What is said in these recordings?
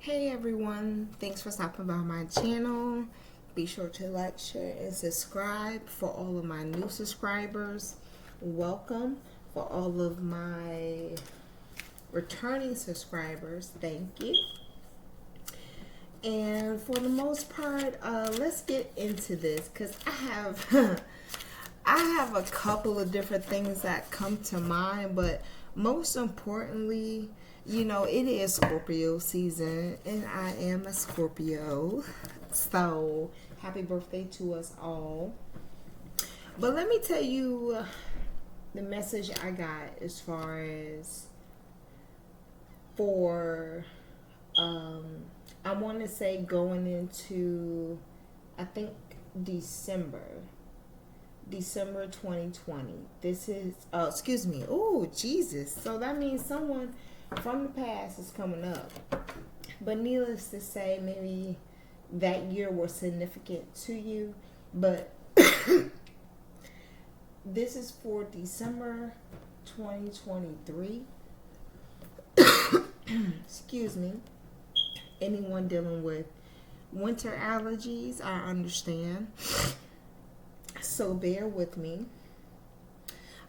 Hey everyone, thanks for stopping by my channel. Be sure to like, share, and subscribe. For all of my new subscribers, welcome. For all of my returning subscribers, thank you. And for the most part, let's get into this because I have I have a couple of different things that come to mind, but most importantly, you know, it is Scorpio season, and I am a Scorpio. So, happy birthday to us all. But let me tell you the message I got as far as for, I want to say going into, I think, December 2020. This is, excuse me. Oh, Jesus. So that means someone from the past is coming up. But needless to say, maybe that year was significant to you. But this is for December 2023. Excuse me. Anyone dealing with winter allergies, I understand. So bear with me.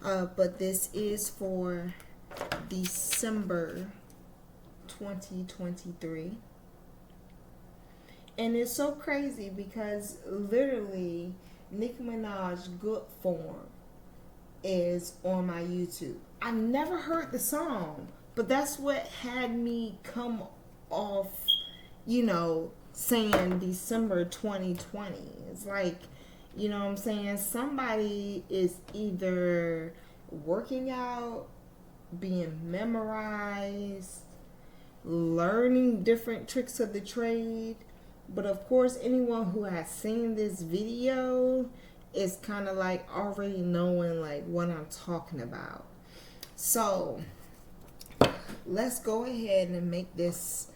But this is for December 2023. And it's so crazy because literally Nicki Minaj Good Form is on my YouTube. I never heard the song, but that's what had me come off, you know, saying December 2020. It's like, you know what I'm saying? Somebody is either working out, being memorized, learning different tricks of the trade. But of course, anyone who has seen this video is kind of like already knowing like what I'm talking about. So let's go ahead and make this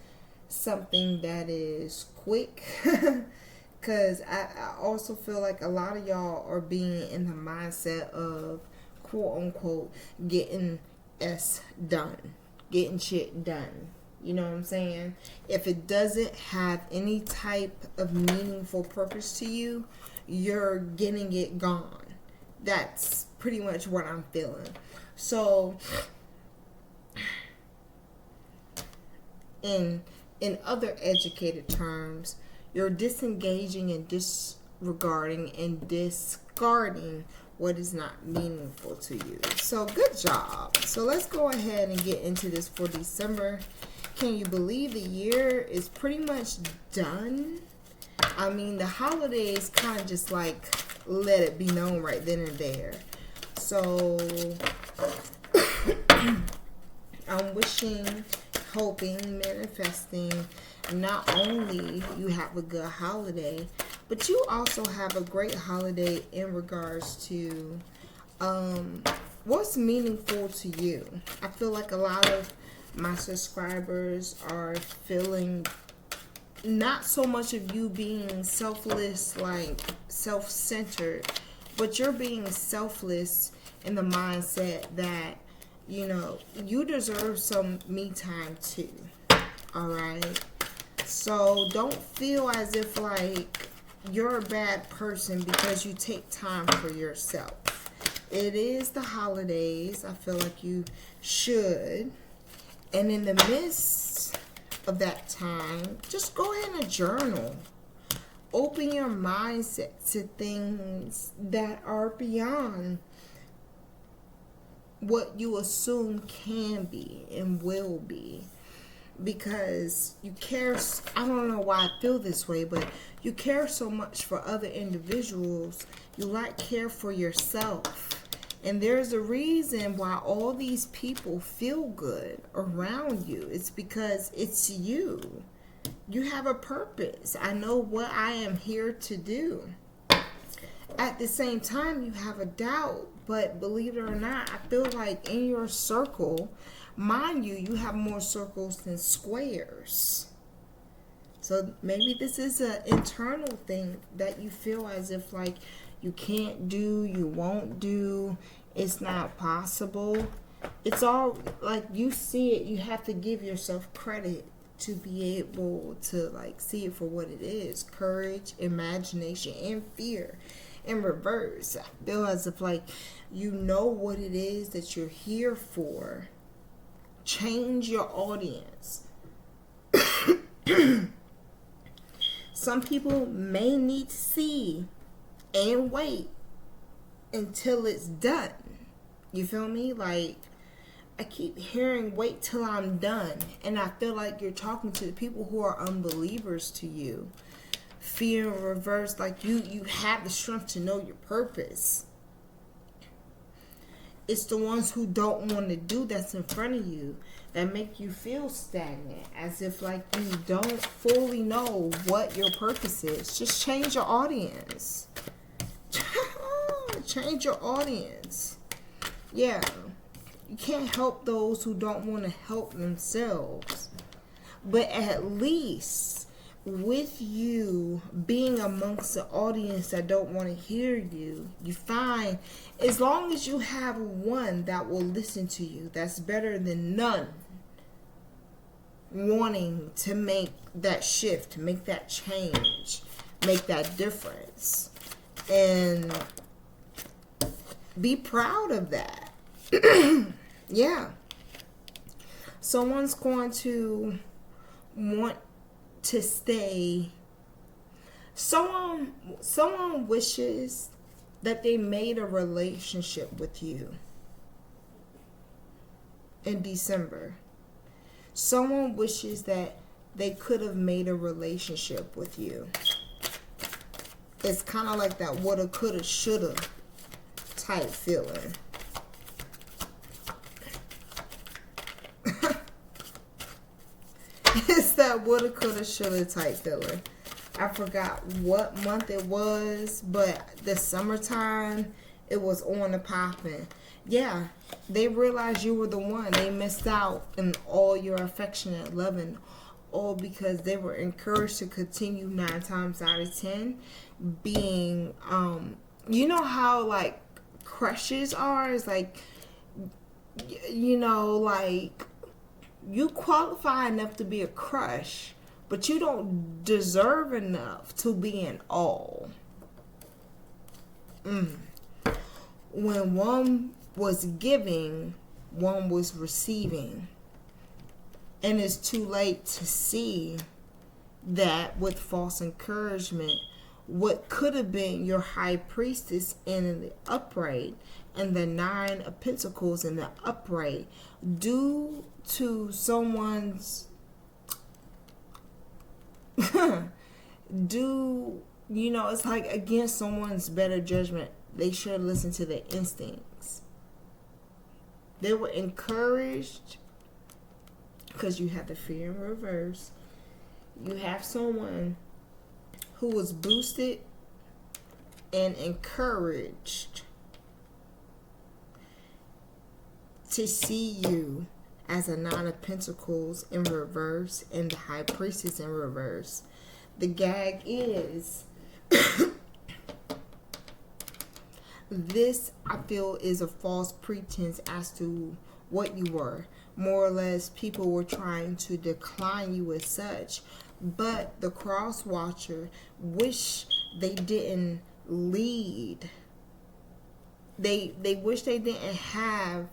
something that is quick. Because I also feel like a lot of y'all are being in the mindset of quote unquote getting getting shit done. You know what I'm saying? If it doesn't have any type of meaningful purpose to you, you're getting it gone. That's pretty much what I'm feeling. So in other educated terms, you're disengaging and disregarding and discarding what is not meaningful to you. So good job. So let's go ahead and get into this for December. Can you believe the year is pretty much done? I mean, the holidays kind of just like let it be known right then and there. So I'm wishing, hoping, manifesting not only you have a good holiday, but you also have a great holiday in regards to what's meaningful to you. I feel like a lot of my subscribers are feeling not so much of you being selfless, like self-centered, but you're being selfless in the mindset that, you know, you deserve some me time too. All right. So don't feel as if like you're a bad person because you take time for yourself. It is the holidays. I feel like you should. And in the midst of that time, just go ahead and journal. Open your mindset to things that are beyond what you assume can be and will be. Because you care, I don't know why I feel this way, but you care so much for other individuals, you lack care for yourself. And there's a reason why all these people feel good around you. It's because it's you. You have a purpose. I know what I am here to do. At the same time, you have a doubt, but believe it or not, I feel like in your circle, mind you, you have more circles than squares. So maybe this is an internal thing that you feel as if like you can't do, you won't do, it's not possible. It's all like you see it, you have to give yourself credit to be able to like see it for what it is. Courage, imagination, and fear in reverse. I feel as if like you know what it is that you're here for. Change your audience. Some people may need to see and wait until it's done. You feel me? Like, I keep hearing wait till I'm done. And I feel like you're talking to the people who are unbelievers to you. Fear in reverse, like you have the strength to know your purpose. It's the ones who don't want to do that's in front of you that make you feel stagnant, as if like you don't fully know what your purpose is. Just change your audience. Change your audience. Yeah. You can't help those who don't want to help themselves. But at least with you being amongst the audience that don't want to hear you, you find as long as you have one that will listen to you, that's better than none wanting to make that shift, make that change, make that difference. And be proud of that. Yeah. Someone's going to want to stay. Someone wishes that they made a relationship with you in December. Someone wishes that they could have made a relationship with you. It's kind of like that woulda, coulda, shoulda type feeling. It's that woulda, coulda, shoulda type feeling. I forgot what month it was, but the summertime, it was on the popping. Yeah, they realized you were the one. They missed out in all your affectionate loving, all because they were encouraged to continue 9 times out of 10 being, you know how like crushes are? It's like, you know, like you qualify enough to be a crush, but you don't deserve enough to be an all. When one was giving, one was receiving. And it's too late to see that with false encouragement, what could have been your high priestess in the upright and the 9 of Pentacles in the upright, due to someone's you know, it's like against someone's better judgment, they should listen to their instincts. They were encouraged because you have the fear in reverse. You have someone who was boosted and encouraged to see you as a 9 of Pentacles in reverse and the High Priestess in reverse. The gag is this, I feel, is a false pretense as to what you were. More or less, people were trying to decline you as such. But the cross watcher wish they didn't lead. They wish they didn't have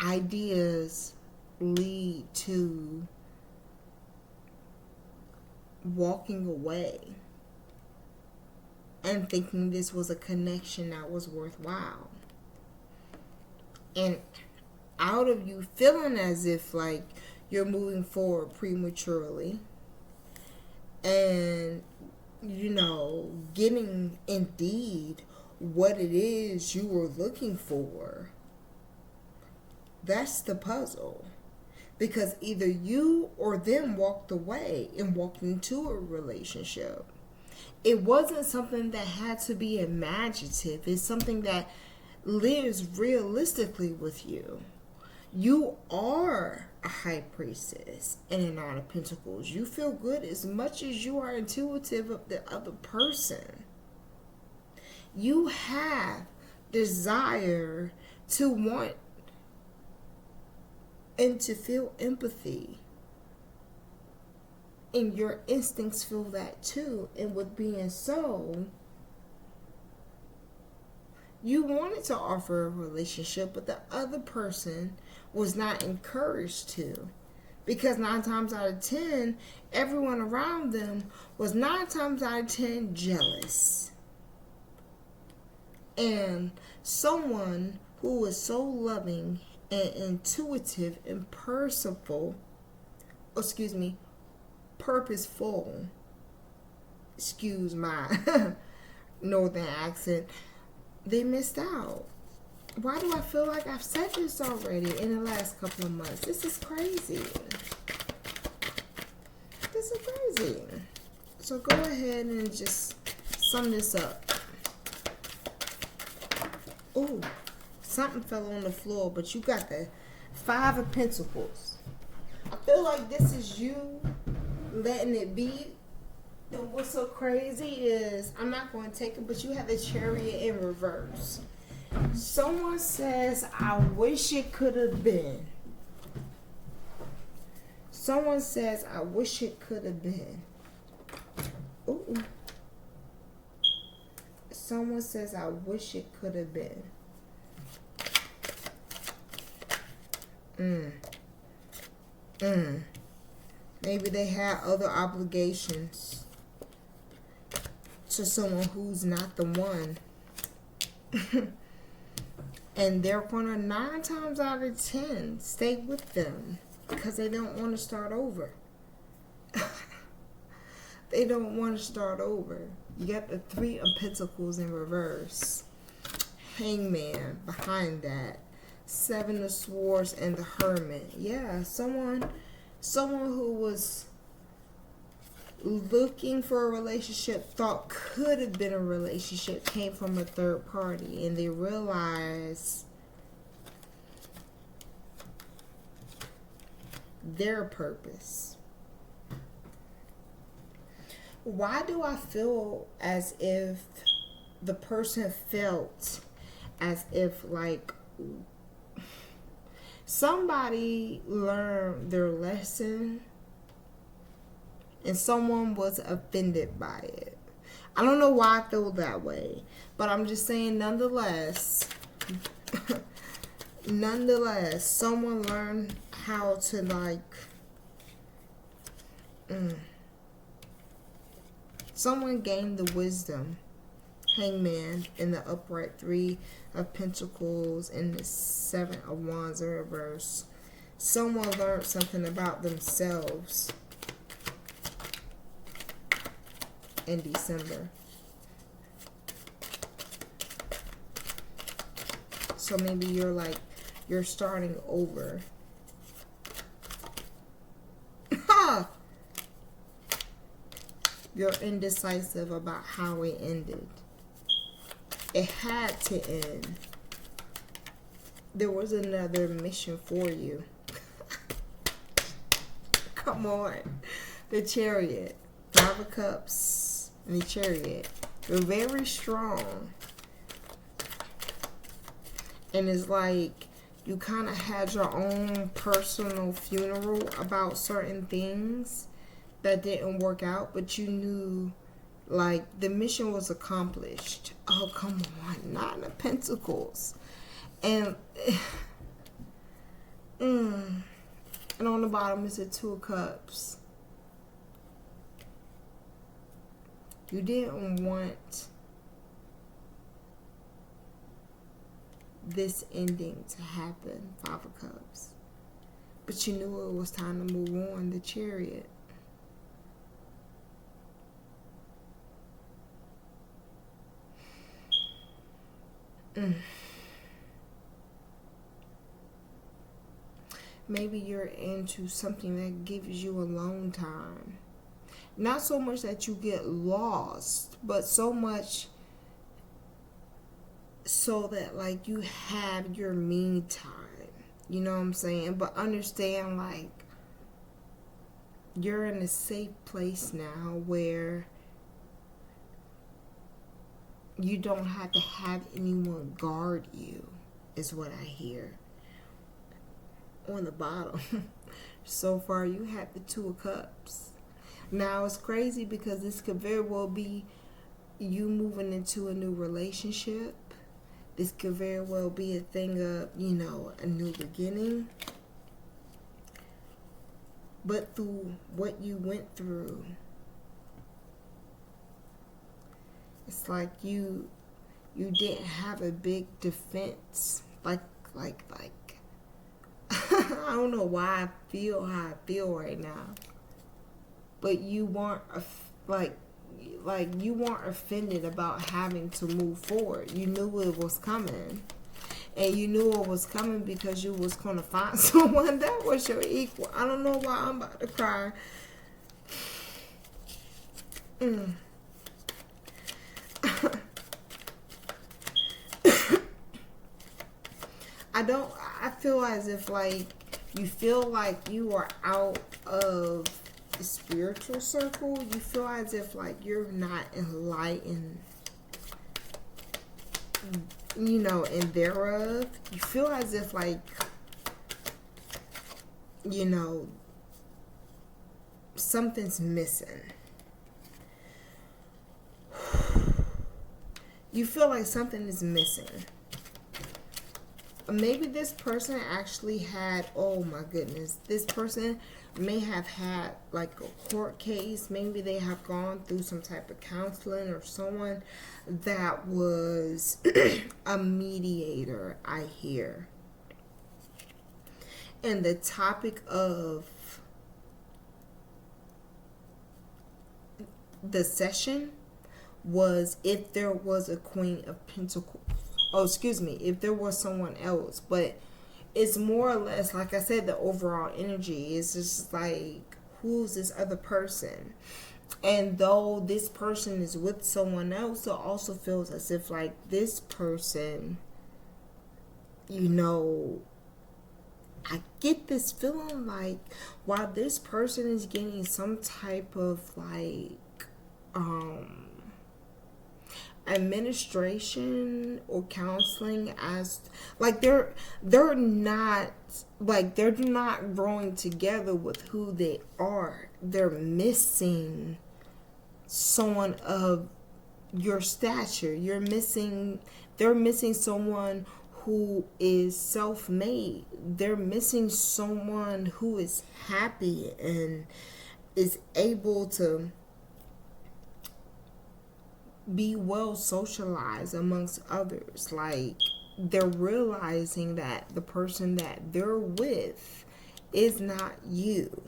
ideas lead to walking away and thinking this was a connection that was worthwhile. And out of you feeling as if like you're moving forward prematurely and, you know, getting indeed what it is you were looking for, that's the puzzle. Because either you or them walked away and walked into a relationship. It wasn't something that had to be imaginative. It's something that lives realistically with you. You are a high priestess and a 9 of Pentacles. You feel good as much as you are intuitive of the other person. You have desire to want and to feel empathy And your instincts feel that too. And with being so, you wanted to offer a relationship, but the other person was not encouraged to. Because 9 times out of 10, everyone around them was 9 times out of 10 jealous. And someone who was so loving and intuitive and purposeful, excuse my northern accent, they missed out. Why do I feel like I've said this already in the last couple of months? This is crazy. This is crazy. So go ahead and just sum this up. Oh, something fell on the floor, but you got the 5 of Pentacles. I feel like this is you letting it be. And what's so crazy is, I'm not going to take it, but you have the Chariot in reverse. Someone says, I wish it could have been. Someone says, I wish it could have been. Ooh. Someone says, I wish it could have been. Maybe they had other obligations to someone who's not the one. And they're going to 9 times out of 10 stay with them because they don't want to start over. They don't want to start over. You got the 3 of Pentacles in reverse. Hangman behind that. 7 of Swords and the Hermit. Yeah, someone who was looking for a relationship, thought could have been a relationship, came from a third party, and they realized their purpose. Why do I feel as if the person felt as if like somebody learned their lesson and someone was offended by it? I don't know why I feel that way, but I'm just saying nonetheless, someone learned how to like, someone gained the wisdom. Hangman in the upright, 3 of Pentacles and the 7 of Wands in reverse. Someone learned something about themselves in December. So maybe you're starting over. You're indecisive about how it ended. It had to end. There was another mission for you. Come on. The Chariot. 5 of Cups and the Chariot. You're very strong. And it's like you kind of had your own personal funeral about certain things that didn't work out, but you knew like the mission was accomplished. Oh, come on. 9 of Pentacles. And and on the bottom is the 2 of Cups. You didn't want this ending to happen, 5 of Cups. But you knew it was time to move on, the Chariot. Maybe you're into something that gives you alone time. Not so much that you get lost, but so much so that like you have your me time. You know what I'm saying? But understand like you're in a safe place now where you don't have to have anyone guard you, is what I hear. On the bottom, so far you have the 2 of Cups. Now it's crazy because this could very well be you moving into a new relationship. This could very well be a thing of, a new beginning. But through what you went through, it's like you didn't have a big defense. Like I don't know why I feel how I feel right now. But you weren't like you weren't offended about having to move forward. You knew it was coming. And you knew it was coming because you was going to find someone that was your equal. I don't know why I'm about to cry. I feel as if like you feel like you are out of the spiritual circle. You feel as if like you're not enlightened, and thereof. You feel as if like, something's missing. You feel like something is missing. Maybe this person actually had, oh my goodness, this person may have had like a court case. Maybe they have gone through some type of counseling, or someone that was a mediator, I hear. And the topic of the session was if there was a Queen of Pentacles. Oh, excuse me, if there was someone else. But it's more or less, like I said, the overall energy is just like, who's this other person? And though this person is with someone else, it also feels as if like this person, I get this feeling like while this person is getting some type of like administration or counseling, as like they're not growing together with who they are. They're missing someone of your stature. They're missing someone who is self-made. They're missing someone who is happy and is able to be well socialized amongst others. Like, they're realizing that the person that they're with is not you.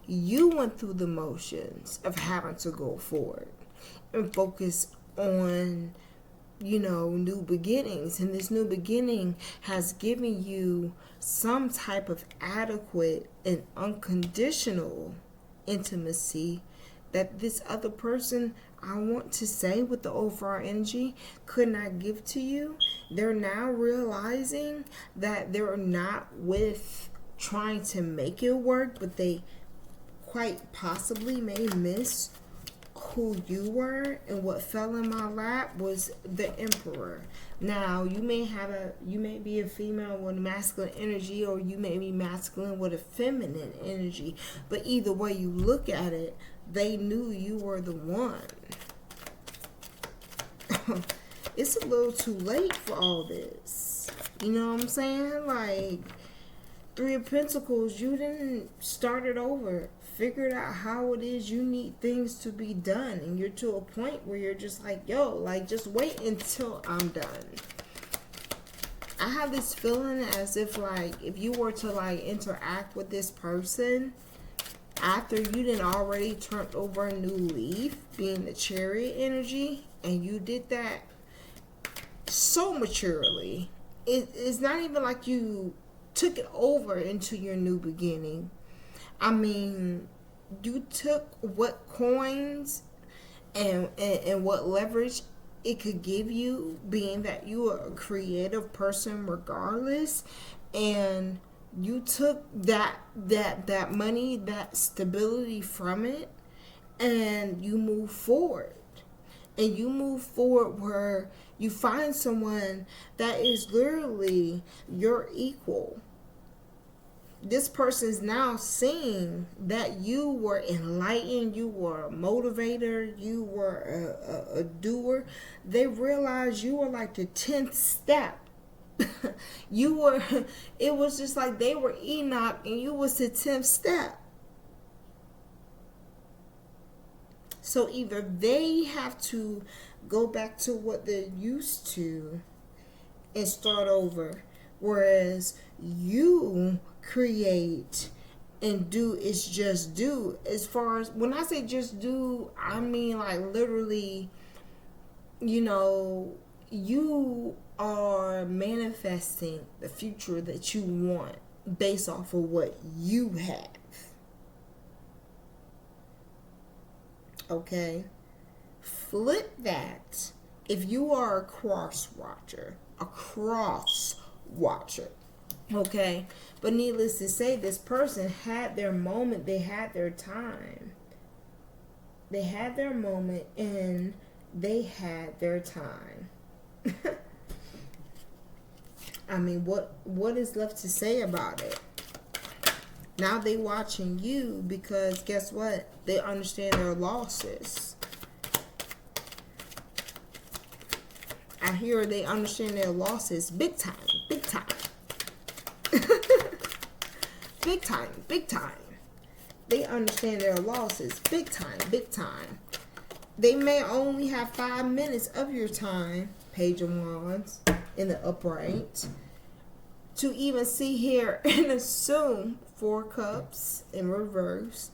You went through the motions of having to go forward and focus on, new beginnings. And this new beginning has given you some type of adequate and unconditional intimacy that this other person, I want to say with the overall energy, could not give to you. They're now realizing that they're not with trying to make it work, but they quite possibly may miss who you were. And what fell in my lap was the Emperor. Now, you may be a female with masculine energy, or you may be masculine with a feminine energy. But either way you look at it, they knew you were the one. It's a little too late for all this. You know what I'm saying? Like, Three of Pentacles, you didn't start it over. Figured out how it is you need things to be done. And you're to a point where you're just like, just wait until I'm done. I have this feeling as if, like, if you were to, like, interact with this person after you didn't already turned over a new leaf, being the Chariot energy, and you did that so maturely. It's not even like you took it over into your new beginning. I mean, you took what coins and what leverage it could give you, being that you are a creative person regardless, and you took that money, that stability from it, and you move forward. And you move forward where you find someone that is literally your equal. this person's now seeing that you were enlightened, you were a motivator, you were a doer. They realize you were like the 10th step. You were, it was just like they were Enoch and you was the 10th step. So either they have to go back to what they're used to and start over, whereas you create and do is just do. As far as when I say just do, I mean like literally, you are manifesting the future that you want based off of what you have. Okay? Flip that if you are a cross watcher. Okay? But needless to say, this person had their moment. They had their time. They had their moment and they had their time. I mean, what is left to say about it? Now they watching you because guess what? They understand their losses. I hear they understand their losses big time. Big time. Big time. Big time. They understand their losses big time. Big time. They may only have 5 minutes of your time, Page of Wands in the upright, to even see here and assume 4 Cups in reverse,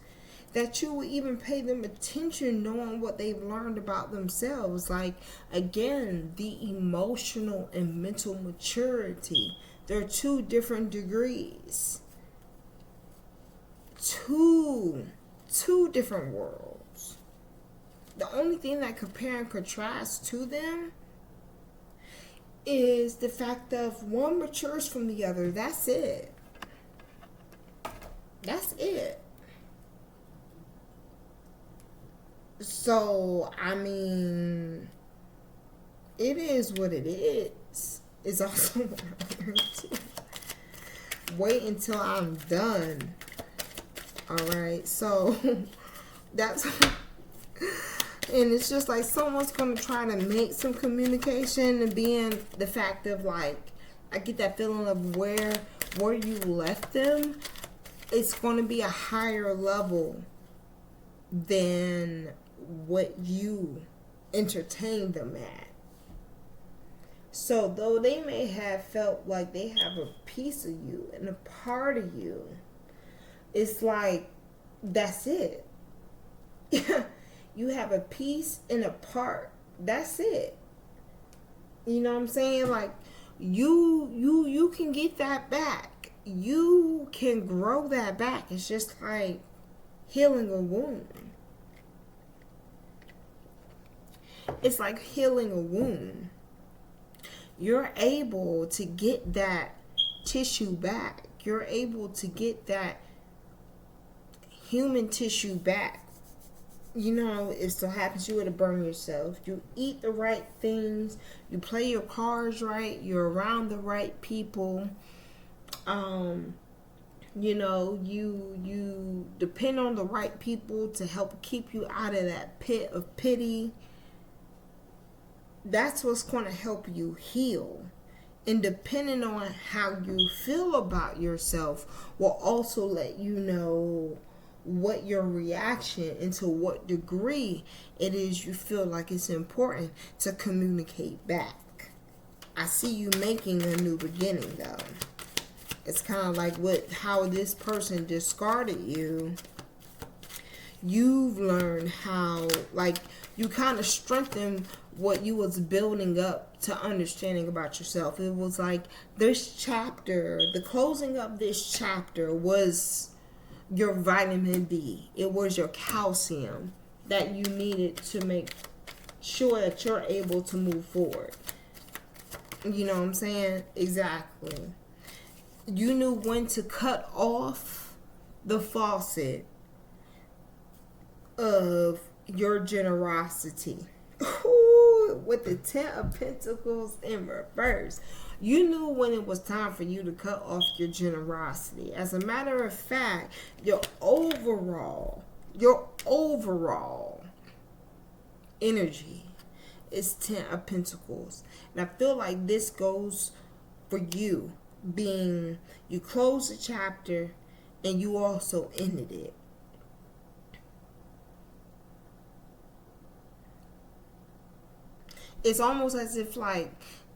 that you will even pay them attention knowing what they've learned about themselves. Like, again, the emotional and mental maturity. They're 2 different degrees. Two different worlds. The only thing that compare and contrast to them is the fact of one matures from the other. That's it. That's it. So, I mean, it is what it is. It's also what I'm learning too. Wait until I'm done. Alright, so that's... And it's just like someone's going to try to make some communication, and being the fact of like, I get that feeling of where you left them, it's going to be a higher level than what you entertained them at. So though they may have felt like they have a piece of you and a part of you, it's like, that's it. You have a piece and a part. That's it. You know what I'm saying? Like, you can get that back. You can grow that back. It's just like healing a wound. It's like healing a wound. You're able to get that tissue back. You're able to get that human tissue back. You know, it so happens you were to burn yourself. You eat the right things. You play your cards right. You're around the right people. You know, you depend on the right people to help keep you out of that pit of pity. That's what's going to help you heal. And depending on how you feel about yourself will also let you know what your reaction and to what degree it is you feel like it's important to communicate back. I see you making a new beginning though. It's kind of like how this person discarded you. You've learned how, like, you kind of strengthened what you was building up to understanding about yourself. It was like this chapter, the closing of this chapter was your vitamin D. It was your calcium that you needed to make sure that you're able to move forward. You know what I'm saying? Exactly. You knew when to cut off the faucet of your generosity. Ooh, with the 10 of Pentacles in reverse. You knew when it was time for you to cut off your generosity. As a matter of fact, your overall energy is 10 of Pentacles. And I feel like this goes for you, being you closed the chapter and you also ended it. It's almost as if, like,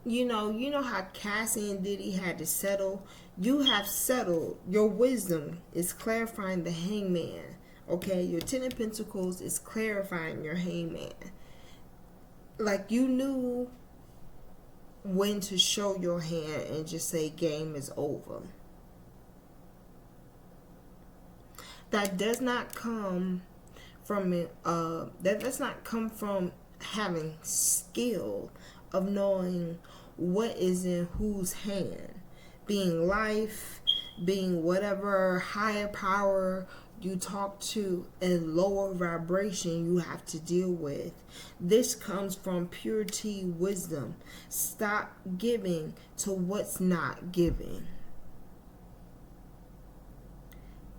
you know how Cassie and Diddy had to settle. You have settled. Your wisdom is clarifying the hangman. Okay, your 10 of Pentacles is clarifying your hangman. Like, you knew when to show your hand and just say game is over. That does not come from that does not come from having skill of knowing what is in whose hand, being life, being whatever higher power you talk to, and lower vibration you have to deal with. This comes from purity, wisdom. Stop giving to what's not giving.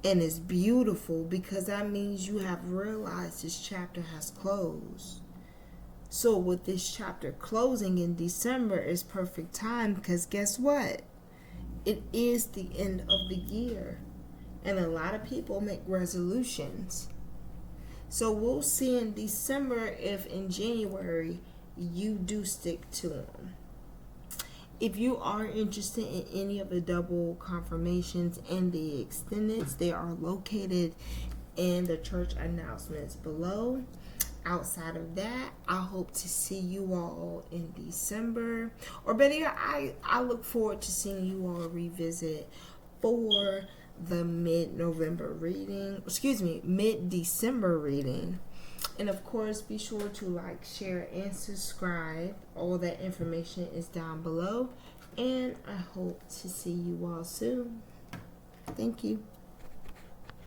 And it's beautiful because that means you have realized this chapter has closed. So with this chapter closing in December is perfect time, because guess what? It is the end of the year. And a lot of people make resolutions. So we'll see in December if in January you do stick to them. If you are interested in any of the double confirmations and the extendeds, they are located in the church announcements below. Outside of that, I hope to see you all in December. Or better yet, I look forward to seeing you all revisit for the mid-December reading. And of course, be sure to like, share, and subscribe. All that information is down below. And I hope to see you all soon. Thank you.